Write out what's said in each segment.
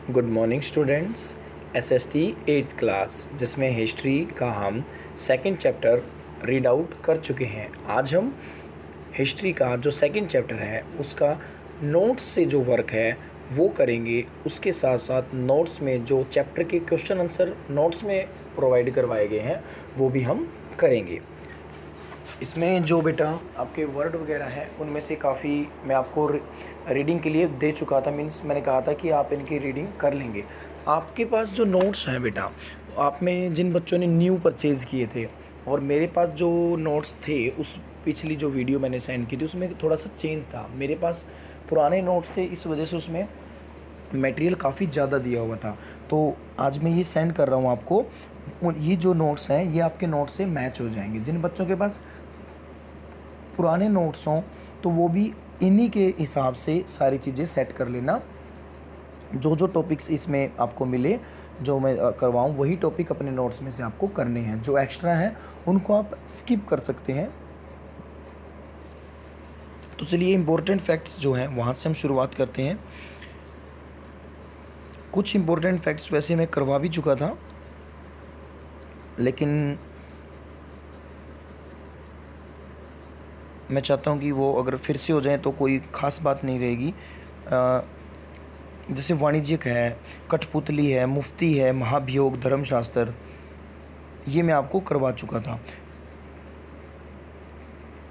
Good morning students. SST 8th class जिसमें history का हम सेकंड चैप्टर रीड आउट कर चुके हैं। आज हम हिस्ट्री का जो सेकंड चैप्टर है उसका नोट्स से जो वर्क है वो करेंगे। उसके साथ साथ नोट्स में जो चैप्टर के क्वेश्चन आंसर नोट्स में प्रोवाइड करवाए गए हैं वो भी हम करेंगे। इसमें जो बेटा आपके वर्ड वगैरह हैं उनमें से काफ़ी मैं आपको रीडिंग के लिए दे चुका था। मीन्स मैंने कहा था कि आप इनकी रीडिंग कर लेंगे। आपके पास जो नोट्स हैं बेटा, आप में जिन बच्चों ने न्यू परचेज़ किए थे और मेरे पास जो नोट्स थे उस पिछली जो वीडियो मैंने सेंड की थी उसमें थोड़ा सा चेंज था। मेरे पास पुराने नोट्स थे, इस वजह से उसमें मटेरियल काफ़ी ज़्यादा दिया हुआ था। तो आज मैं ये सेंड कर रहा हूँ आपको। ये जो नोट्स हैं ये आपके नोट्स से मैच हो जाएंगे। जिन बच्चों के पास पुराने नोट्स हों तो वो भी इन्हीं के हिसाब से सारी चीज़ें सेट कर लेना। जो जो टॉपिक्स इसमें आपको मिले जो मैं करवाऊँ वही टॉपिक अपने नोट्स में से आपको करने हैं। जो एक्स्ट्रा हैं उनको आप स्किप कर सकते हैं। तो चलिए इम्पोर्टेंट फैक्ट्स जो हैं वहाँ से हम शुरुआत करते हैं। कुछ इम्पोर्टेंट फैक्ट्स वैसे मैं करवा भी चुका था, लेकिन मैं चाहता हूँ कि वो अगर फिर से हो जाए तो कोई ख़ास बात नहीं रहेगी। जैसे वाणिज्यिक है, कठपुतली है, मुफ्ती है, महाभियोग, धर्मशास्त्र, ये मैं आपको करवा चुका था।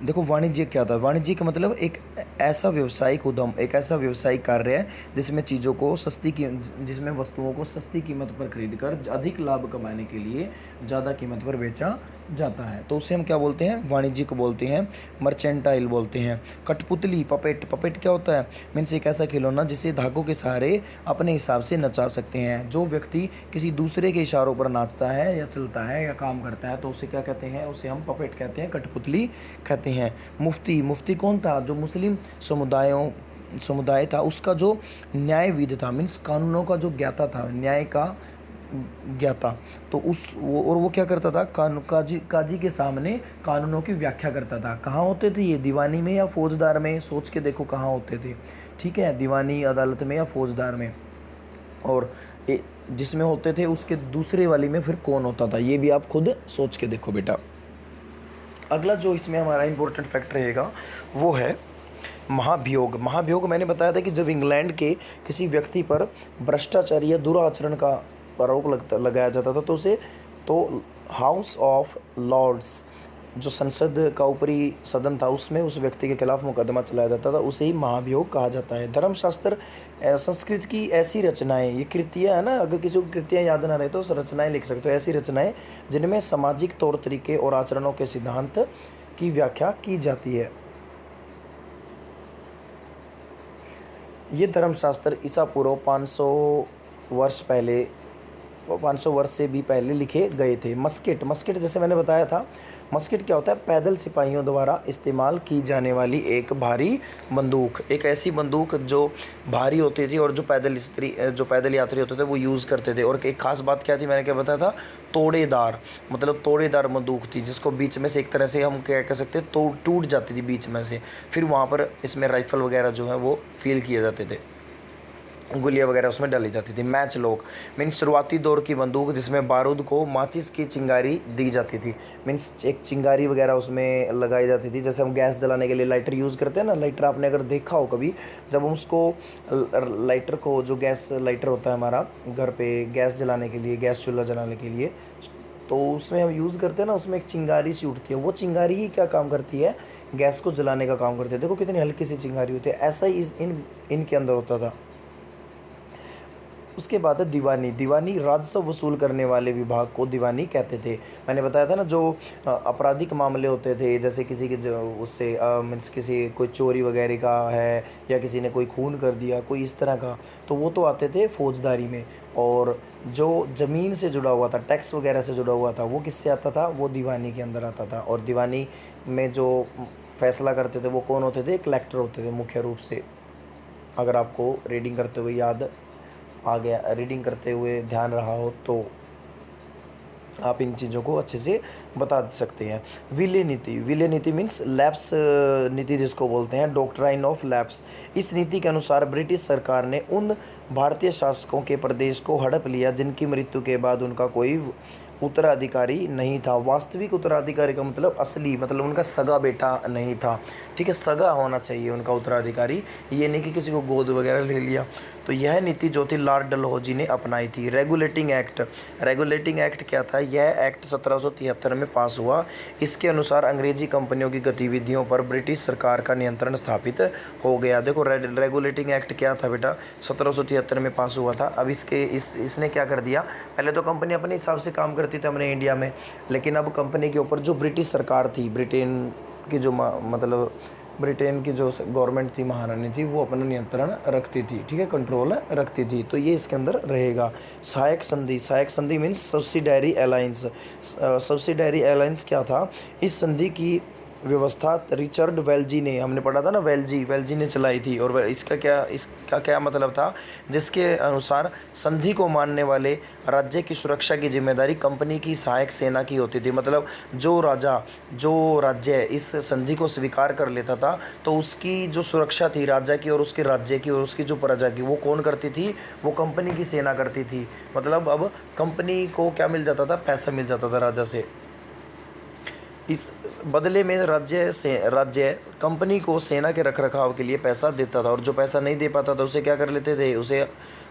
देखो वाणिज्य क्या था? वाणिज्य का मतलब एक ऐसा व्यवसायिक उद्यम, एक ऐसा व्यवसायिक कार्य है जिसमें चीज़ों को जिसमें वस्तुओं को सस्ती कीमत पर खरीदकर अधिक लाभ कमाने के लिए ज़्यादा कीमत पर बेचा जाता है। तो उसे हम क्या बोलते हैं? वाणिज्यिक बोलते हैं, मर्चेंटाइल बोलते हैं। कठपुतली, पपेट। पपेट क्या होता है? मीन्स एक ऐसा खिलौना जिसे धागों के सहारे अपने हिसाब से नचा सकते हैं। जो व्यक्ति किसी दूसरे के इशारों पर नाचता है या चलता है या काम करता है तो उसे क्या कहते हैं? उसे हम पपेट कहते हैं, कठपुतली कहते हैं। मुफ्ती। मुफ्ती कौन था? जो मुस्लिम समुदाय था उसका जो न्यायविद था, मीन्स कानूनों का जो ज्ञाता था, न्याय का ज्ञाता। तो वो क्या करता था? काजी के सामने कानूनों की व्याख्या करता था। कहाँ होते थे ये? दीवानी में या फौजदार में? सोच के देखो कहाँ होते थे। ठीक है, दीवानी अदालत में या फौजदार में। और जिसमें होते थे उसके दूसरे वाली में फिर कौन होता था, ये भी आप खुद सोच के देखो बेटा। अगला जो इसमें हमारा इम्पोर्टेंट फैक्ट रहेगा वो है महाभियोग। महाभियोग मैंने बताया था कि जब इंग्लैंड के किसी व्यक्ति पर भ्रष्टाचार या दुराचरण का आरोप लगाया जाता था तो हाउस ऑफ लॉर्ड्स, जो संसद का ऊपरी सदन था, उसमें उस व्यक्ति के खिलाफ मुकदमा चलाया जाता था। उसे ही महाभियोग कहा जाता है। धर्मशास्त्र संस्कृत की ऐसी रचनाएं, ये कृतियाँ है ना, अगर किसी को कृतियाँ याद ना रहे तो रचनाएं लिख सकते हो। ऐसी रचनाएं जिनमें सामाजिक तौर तरीके और आचरणों के सिद्धांत की व्याख्या की जाती है। ये धर्मशास्त्र ईसा पूर्व 500 वर्ष से भी पहले लिखे गए थे। मस्केट जैसे मैंने बताया था, मस्केट क्या होता है? पैदल सिपाहियों द्वारा इस्तेमाल की जाने वाली एक भारी बंदूक। एक ऐसी बंदूक जो भारी होती थी और जो पैदल यात्री होते थे वो यूज़ करते थे। और एक खास बात क्या थी? मैंने क्या बताया था? तोड़ेदार, मतलब तोड़ेदार बंदूक थी जिसको बीच में से एक तरह से हम क्या कह सकते हैं, टूट जाती थी बीच में से। फिर वहाँ पर इसमें राइफ़ल वगैरह जो है वो फील किए जाते थे, गोलियाँ वगैरह उसमें डाली जाती थी। मैच लॉक मीन्स शुरुआती दौर की बंदूक जिसमें बारूद को माचिस की चिंगारी दी जाती थी। मीन्स एक चिंगारी वगैरह उसमें लगाई जाती थी। जैसे हम गैस जलाने के लिए लाइटर यूज़ करते हैं ना, लाइटर आपने अगर देखा हो कभी, जब हम उसको लाइटर को, जो गैस लाइटर होता है हमारा घर पे गैस जलाने के लिए, गैस चूल्हा जलाने के लिए, तो उसमें हम यूज़ करते हैं ना, उसमें एक चिंगारी सी उठती है। वो चिंगारी ही क्या काम करती है? गैस को जलाने का काम करती है। देखो कितनी हल्की सी चिंगारी होती है। ऐसा ही इनके अंदर होता था। उसके बाद है दीवानी राजस्व वसूल करने वाले विभाग को दीवानी कहते थे। मैंने बताया था ना, जो आपराधिक मामले होते थे, जैसे किसी के उससे मीन्स किसी कोई चोरी वगैरह का है या किसी ने कोई खून कर दिया, कोई इस तरह का, तो वो तो आते थे फौजदारी में। और जो ज़मीन से जुड़ा हुआ था, टैक्स वगैरह से जुड़ा हुआ था, वो किससे आता था? वो दीवानी के अंदर आता था। और दीवानी में जो फैसला करते थे वो कौन होते थे? कलेक्टर होते थे मुख्य रूप से। अगर आपको रीडिंग करते हुए याद आ गया, रीडिंग करते हुए ध्यान रहा हो तो। आप इन चीज़ों को अच्छे से बता सकते हैं। विलय नीति मीन्स लैप्स नीति जिसको बोलते हैं, डॉक्ट्राइन ऑफ लैप्स। इस नीति के अनुसार ब्रिटिश सरकार ने उन भारतीय शासकों के प्रदेश को हड़प लिया जिनकी मृत्यु के बाद उनका कोई उत्तराधिकारी नहीं था। वास्तविक उत्तराधिकारी का मतलब असली, मतलब उनका सगा बेटा नहीं था, ठीक है, सगा होना चाहिए उनका उत्तराधिकारी, ये नहीं कि किसी को गोद वगैरह ले लिया। तो यह नीति जो थी लॉर्ड डलहौजी ने अपनाई थी। रेगुलेटिंग एक्ट क्या था? यह एक्ट 1773 में पास हुआ। इसके अनुसार अंग्रेजी कंपनियों की गतिविधियों पर ब्रिटिश सरकार का नियंत्रण स्थापित हो गया। देखो रेगुलेटिंग एक्ट क्या था बेटा, 1773 में पास हुआ था। अब इसने क्या कर दिया, पहले तो कंपनी अपने हिसाब से काम करती थी अपने इंडिया में, लेकिन अब कंपनी के ऊपर जो ब्रिटिश सरकार थी, ब्रिटेन की जो मतलब ब्रिटेन की जो गवर्नमेंट थी, महारानी थी, वो अपना नियंत्रण रखती थी, ठीक है, कंट्रोल रखती थी। तो ये इसके अंदर रहेगा। सहायक संधि means subsidiary alliance. Subsidiary alliance क्या था? इस संधि की व्यवस्था रिचर्ड वेल्जी ने, हमने पढ़ा था ना, वेल्जी ने चलाई थी। और इसका क्या मतलब था? जिसके अनुसार संधि को मानने वाले राज्य की सुरक्षा की जिम्मेदारी कंपनी की सहायक सेना की होती थी। मतलब जो राज्य इस संधि को स्वीकार कर लेता था, तो उसकी जो सुरक्षा थी राजा की और उसके राज्य की और उसकी जो प्रजा की, वो कौन करती थी? वो कंपनी की सेना करती थी। मतलब अब कंपनी को क्या मिल जाता था? पैसा मिल जाता था राजा से। इस बदले में राज्य कंपनी को सेना के रखरखाव के लिए पैसा देता था, और जो पैसा नहीं दे पाता था उसे क्या कर लेते थे?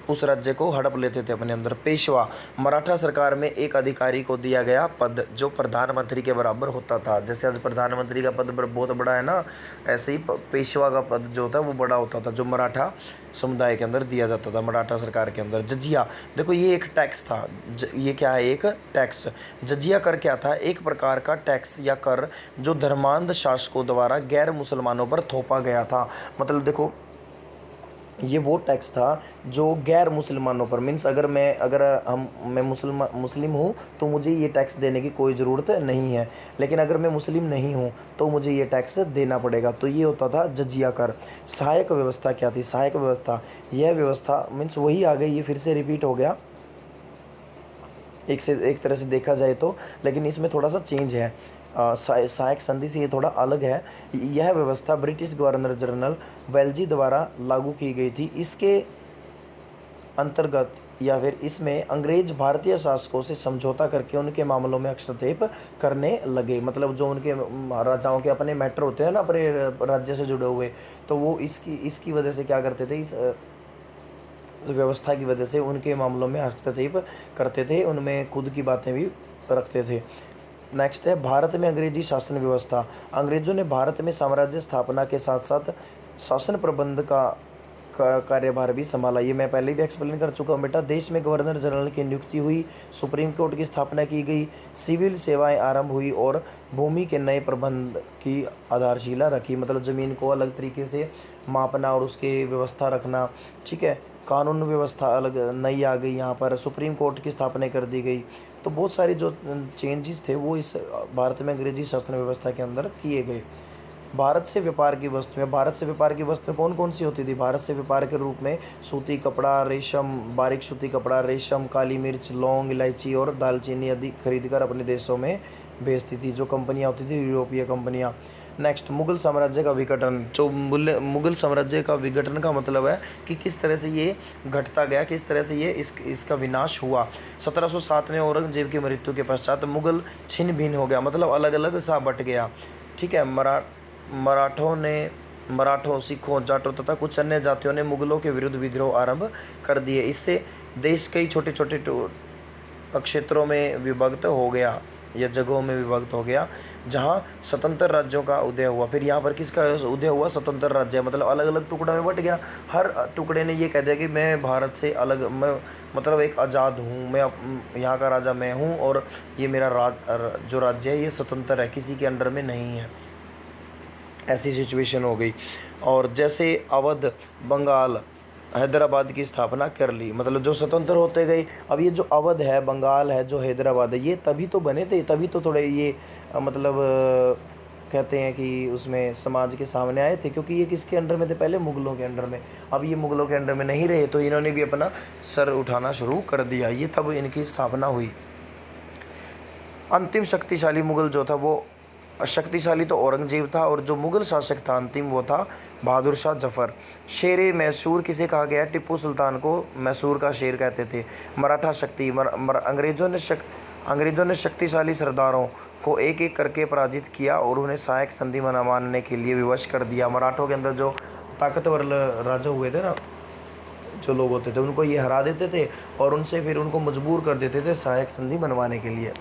उस राज्य को हड़प लेते थे अपने अंदर। पेशवा, मराठा सरकार में एक अधिकारी को दिया गया पद जो प्रधानमंत्री के बराबर होता था। जैसे आज प्रधानमंत्री का पद बहुत बड़ा है ना, ऐसे ही पेशवा का पद जो था वो बड़ा होता था, जो मराठा समुदाय के अंदर दिया जाता था, मराठा सरकार के अंदर। जजिया, देखो ये एक टैक्स था। ये क्या है? एक टैक्स। जजिया कर क्या था? एक प्रकार का टैक्स या कर जो धर्मांध शासकों द्वारा गैर मुसलमानों पर थोपा गया था। मतलब देखो, ये वो टैक्स था जो गैर मुसलमानों पर, मीन्स अगर मैं मुस्लिम हूँ तो मुझे ये टैक्स देने की कोई ज़रूरत नहीं है, लेकिन अगर मैं मुस्लिम नहीं हूँ तो मुझे ये टैक्स देना पड़ेगा। तो ये होता था जजिया कर। सहायक व्यवस्था क्या थी? सहायक व्यवस्था, यह व्यवस्था मीन्स वही आ गई, ये फिर से रिपीट हो गया एक तरह से देखा जाए तो, लेकिन इसमें थोड़ा सा चेंज है। सहायक संधि से ये थोड़ा अलग है। यह व्यवस्था ब्रिटिश गवर्नर जनरल वेल्जी द्वारा लागू की गई थी। इसके अंतर्गत या फिर इसमें अंग्रेज भारतीय शासकों से समझौता करके उनके मामलों में हस्तक्षेप करने लगे। मतलब जो उनके राजाओं के अपने मैटर होते हैं ना, अपने राज्य से जुड़े हुए, तो वो इसकी वजह से क्या करते थे? इस व्यवस्था की वजह से उनके मामलों में हस्तक्षेप करते थे, उनमें खुद की बातें भी रखते थे। नेक्स्ट है भारत में अंग्रेजी शासन व्यवस्था। अंग्रेजों ने भारत में साम्राज्य स्थापना के साथ साथ शासन प्रबंध का कार्यभार भी संभाला। ये मैं पहले भी एक्सप्लेन कर चुका हूँ बेटा। देश में गवर्नर जनरल की नियुक्ति हुई, सुप्रीम कोर्ट की स्थापना की गई, सिविल सेवाएं आरंभ हुई और भूमि के नए प्रबंध की आधारशिला रखी। मतलब ज़मीन को अलग तरीके से मापना और उसकी व्यवस्था रखना, ठीक है। कानून व्यवस्था अलग नई आ गई, यहाँ पर सुप्रीम कोर्ट की स्थापना कर दी गई। तो बहुत सारी जो चेंजेस थे वो इस भारत में अंग्रेजी शासन व्यवस्था के अंदर किए गए। भारत से व्यापार की वस्तुएं। भारत से व्यापार की वस्तुएं कौन कौन सी होती थी? भारत से व्यापार के रूप में सूती कपड़ा, रेशम, बारीक सूती कपड़ा, रेशम, काली मिर्च, लौंग, इलायची और दालचीनी आदि खरीदकर अपने देशों में भेजती थी जो कंपनियां होती थी, यूरोपीय कंपनियां। नेक्स्ट, मुगल साम्राज्य का विघटन। जो मुगल साम्राज्य का विघटन का मतलब है कि किस तरह से ये घटता गया, किस तरह से ये इसका विनाश हुआ। 1707 में औरंगजेब की मृत्यु के पश्चात मुगल छिन्न भिन्न हो गया, मतलब अलग अलग सा बट गया, ठीक है। मराठों, सिखों, जाटों तथा कुछ अन्य जातियों ने मुगलों के विरुद्ध विद्रोह आरंभ कर दिए। इससे देश कई छोटे छोटे क्षेत्रों में विभक्त हो गया या जगहों में विभक्त हो गया, जहाँ स्वतंत्र राज्यों का उदय हुआ। फिर यहाँ पर किसका उदय हुआ? स्वतंत्र राज्य, मतलब अलग अलग टुकड़ों में बट गया। हर टुकड़े ने ये कह दिया कि मैं भारत से अलग, मैं मतलब एक आज़ाद हूँ, मैं यहाँ का राजा मैं हूँ और ये मेरा जो राज्य है ये स्वतंत्र है, किसी के अंडर में नहीं है। ऐसी सिचुएशन हो गई। और जैसे अवध, बंगाल, हैदराबाद की स्थापना कर ली, मतलब जो स्वतंत्र होते गए। अब ये जो अवध है, बंगाल है, जो हैदराबाद है, ये तभी तो बने थे, तभी तो थोड़े ये मतलब कहते हैं कि उसमें समाज के सामने आए थे, क्योंकि ये किसके अंडर में थे? पहले मुगलों के अंडर में। अब ये मुगलों के अंडर में नहीं रहे तो इन्होंने भी अपना सर उठाना शुरू कर दिया, ये तब इनकी स्थापना हुई। अंतिम शक्तिशाली मुग़ल जो था वो शक्तिशाली तो औरंगजेब था, और जो मुग़ल शासक था अंतिम वो था बहादुर शाह जफ़र। शेर मैसूर किसे कहा गया है? टिप्पू सुल्तान को मैसूर का शेर कहते थे। मराठा शक्ति अंग्रेज़ों ने शक्तिशाली सरदारों को एक एक करके पराजित किया और उन्हें सहायक संधि मानने के लिए विवश कर दिया। मराठों के अंदर जो ताकतवर राजा हुए थे ना, जो लोग होते थे, उनको ये हरा देते थे और उनसे फिर उनको मजबूर कर देते थे सहायक संधि बनवाने के लिए।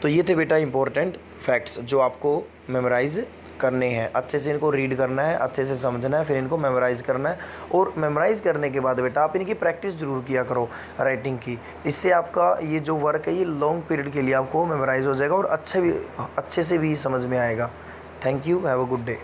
तो ये थे बेटा इंपॉर्टेंट फैक्ट्स जो आपको मेमोराइज़ करने हैं। अच्छे से इनको रीड करना है, अच्छे से समझना है, फिर इनको मेमोराइज़ करना है। और मेमोराइज़ करने के बाद बेटा आप इनकी प्रैक्टिस ज़रूर किया करो राइटिंग की। इससे आपका ये जो वर्क है ये लॉन्ग पीरियड के लिए आपको मेमोराइज़ हो जाएगा और अच्छे से भी समझ में आएगा। Thank you, have a good day.